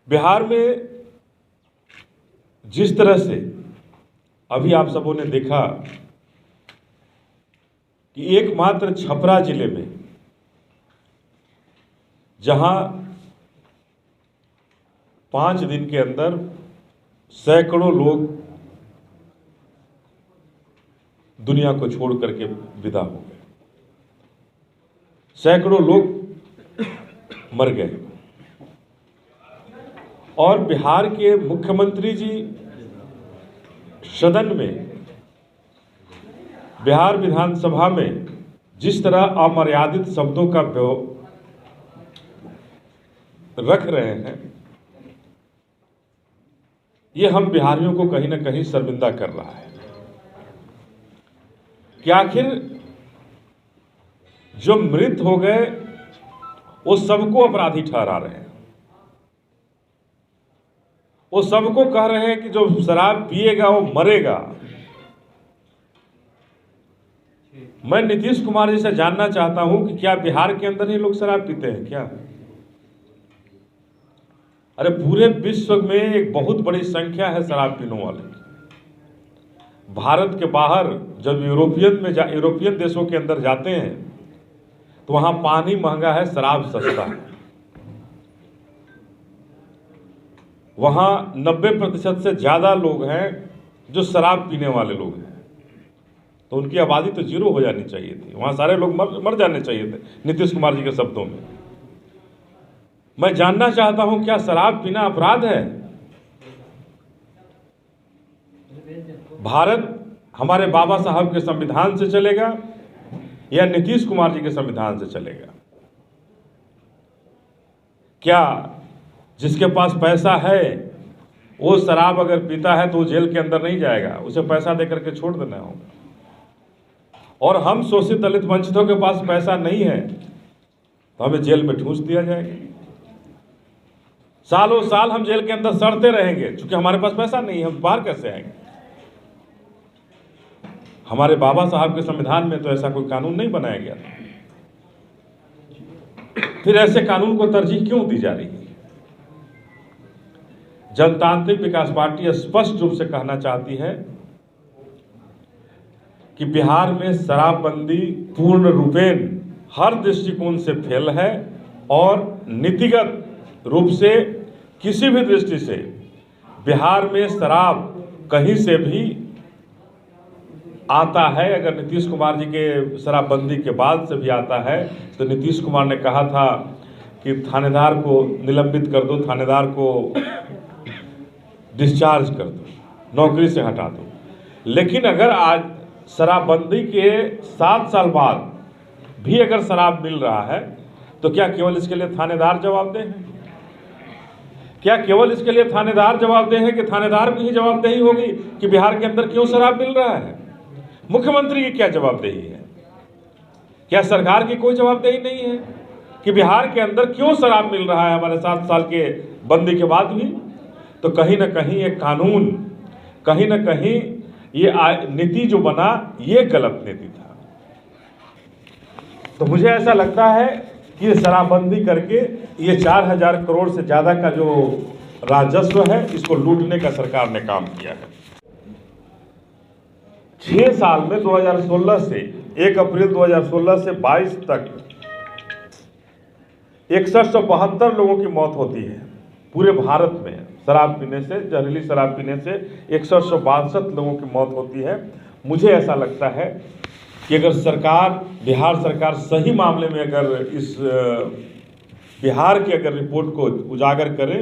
बिहार में जिस तरह से अभी आप सबों ने देखा कि एकमात्र छपरा जिले में जहां 5 दिन के अंदर सैकड़ों लोग दुनिया को छोड़ करके विदा हो गए, सैकड़ों लोग मर गए और बिहार के मुख्यमंत्री जी सदन में, बिहार विधानसभा में जिस तरह अमर्यादित शब्दों का रख रहे हैं, ये हम बिहारियों को कहीं ना कहीं शर्मिंदा कर रहा है कि आखिर जो मृत हो गए वो सबको अपराधी ठहरा रहे हैं, वो सबको कह रहे हैं कि जो शराब पिएगा वो मरेगा। मैं नीतीश कुमार जी से जानना चाहता हूं कि क्या बिहार के अंदर ही लोग शराब पीते हैं क्या? अरे पूरे विश्व में एक बहुत बड़ी संख्या है शराब पीने वाले। भारत के बाहर जब यूरोपियन देशों के अंदर जाते हैं तो वहां पानी महंगा है, शराब सस्ता है। वहां 90% से ज्यादा लोग हैं जो शराब पीने वाले लोग हैं, तो उनकी आबादी तो 0 हो जानी चाहिए थी, वहां सारे लोग मर जाने चाहिए थे नीतीश कुमार जी के शब्दों में। मैं जानना चाहता हूं क्या शराब पीना अपराध है? भारत हमारे बाबा साहब के संविधान से चलेगा या नीतीश कुमार जी के संविधान से चलेगा? क्या जिसके पास पैसा है वो शराब अगर पीता है तो वो जेल के अंदर नहीं जाएगा, उसे पैसा देकर के छोड़ देना होगा। और हम शोषित दलित वंचितों के पास पैसा नहीं है तो हमें जेल में ठूंस दिया जाएगा। सालों साल हम जेल के अंदर सड़ते रहेंगे क्योंकि हमारे पास पैसा नहीं है, हम बाहर कैसे आएंगे? हमारे बाबा साहब के संविधान में तो ऐसा कोई कानून नहीं बनाया गया था, फिर ऐसे कानून को तरजीह क्यों दी जा रही है? जनतांत्रिक विकास पार्टी स्पष्ट रूप से कहना चाहती है कि बिहार में शराबबंदी पूर्ण रूपेण हर दृष्टिकोण से फेल है और नीतिगत रूप से किसी भी दृष्टि से बिहार में शराब कहीं से भी आता है, अगर नीतीश कुमार जी के शराबबंदी के बाद से भी आता है तो नीतीश कुमार ने कहा था कि थानेदार को निलंबित कर दो, थानेदार को डिस्चार्ज कर दो, नौकरी से हटा दो। लेकिन अगर आज शराबबंदी के 7 साल बाद भी अगर शराब मिल रहा है तो क्या केवल इसके लिए थानेदार जवाबदेह हैं? क्या केवल इसके लिए थानेदार जवाबदेह है कि थानेदार की ही जवाबदेही होगी कि बिहार के अंदर क्यों शराब मिल रहा है? मुख्यमंत्री की क्या जवाबदेही है? क्या सरकार की कोई जवाबदेही नहीं है कि बिहार के अंदर क्यों शराब मिल रहा है हमारे 7 साल के बंदी के बाद भी? तो कहीं ना कहीं ये कानून, कहीं ना कहीं ये नीति जो बना ये गलत नीति था। तो मुझे ऐसा लगता है कि ये शराबबंदी करके ये 4000 करोड़ से ज्यादा का जो राजस्व है इसको लूटने का सरकार ने काम किया है। 6 साल में 2016 से 1 अप्रैल 2016 से 22 तक 6172 लोगों की मौत होती है पूरे भारत में। शराब पीने से, जहरीली शराब पीने से 6162 लोगों की मौत होती है। मुझे ऐसा लगता है कि अगर सरकार, बिहार सरकार सही मामले में अगर इस बिहार की अगर रिपोर्ट को उजागर करे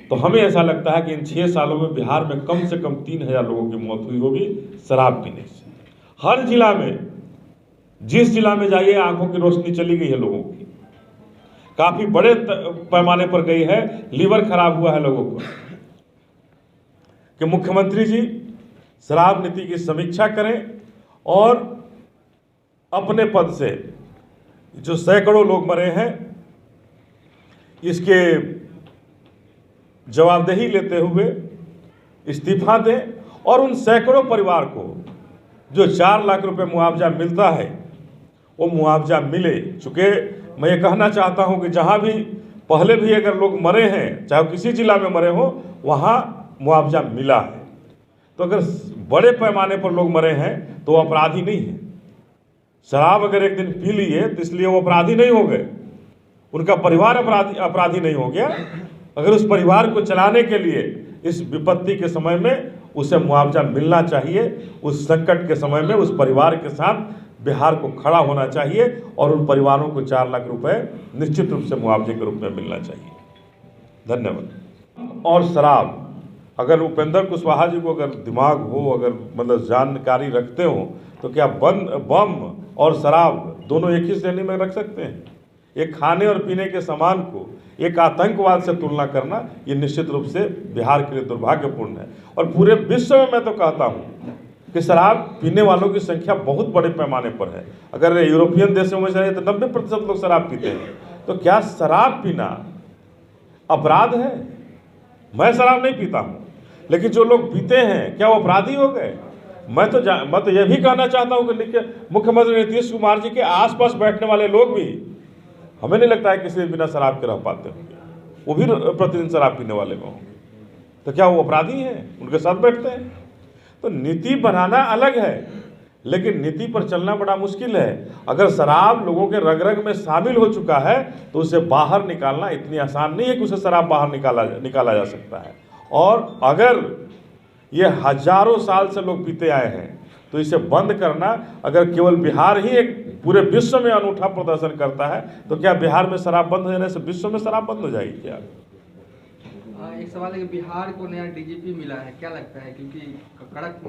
तो हमें ऐसा लगता है कि इन 6 सालों में बिहार में कम से कम 3000 लोगों की मौत हुई होगी शराब पीने से। हर जिला में, जिस जिला में जाइए आंखों की रोशनी चली गई है लोगों की, काफी बड़े पैमाने पर गई है, लीवर खराब हुआ है लोगों को। कि मुख्यमंत्री जी शराब नीति की समीक्षा करें और अपने पद से जो सैकड़ों लोग मरे हैं इसके जवाबदेही लेते हुए इस्तीफा दें और उन सैकड़ों परिवार को जो 4 लाख रुपए मुआवजा मिलता है वो मुआवजा मिले। चूँकि मैं ये कहना चाहता हूं कि जहां भी पहले भी अगर लोग मरे हैं, चाहे किसी जिला में मरे हो, वहाँ मुआवजा मिला है। तो अगर बड़े पैमाने पर लोग मरे हैं तो वो अपराधी नहीं है। शराब अगर एक दिन पी लिए तो इसलिए वो अपराधी नहीं हो गए, उनका परिवार अपराधी नहीं हो गया। अगर उस परिवार को चलाने के लिए इस विपत्ति के समय में उसे मुआवजा मिलना चाहिए। उस संकट के समय में उस परिवार के साथ बिहार को खड़ा होना चाहिए और उन परिवारों को 4 लाख रुपए निश्चित रूप से मुआवजे के रूप में मिलना चाहिए। धन्यवाद। और शराब, अगर उपेंद्र कुशवाहा जी को अगर दिमाग हो, अगर मतलब जानकारी रखते हो, तो क्या बम और शराब दोनों एक ही श्रेणी में रख सकते हैं? एक खाने और पीने के सामान को एक आतंकवाद से तुलना करना, ये निश्चित रूप से बिहार के लिए दुर्भाग्यपूर्ण है। और पूरे विश्व में मैं तो कहता हूँ कि शराब पीने वालों की संख्या बहुत बड़े पैमाने पर है। अगर यूरोपियन देशों में जाए तो 90% लोग शराब पीते हैं। तो क्या शराब पीना अपराध है? मैं शराब नहीं पीता हूँ, लेकिन जो लोग पीते हैं क्या वो अपराधी हो गए? मैं तो यह भी कहना चाहता हूँ कि मुख्यमंत्री नीतीश कुमार जी के आसपास बैठने वाले लोग भी, हमें नहीं लगता है किसी दिन बिना शराब के रह पाते होंगे। वो भी प्रतिदिन शराब पीने वाले में होंगे। तो क्या वो अपराधी हैं? उनके साथ बैठते हैं। तो नीति बनाना अलग है, लेकिन नीति पर चलना बड़ा मुश्किल है। अगर शराब लोगों के रग रग में शामिल हो चुका है तो उसे बाहर निकालना इतनी आसान नहीं है कि उसे शराब बाहर निकाला जा सकता है। और अगर ये हजारों साल से लोग पीते आए हैं तो इसे बंद करना, अगर केवल बिहार ही एक पूरे विश्व में अनूठा प्रदर्शन करता है, तो क्या बिहार में शराब बंद होने से विश्व में शराब बंद हो जाएगी क्या? एक सवाल है कि बिहार को नया डीजीपी मिला है, क्या लगता है? क्योंकि कड़क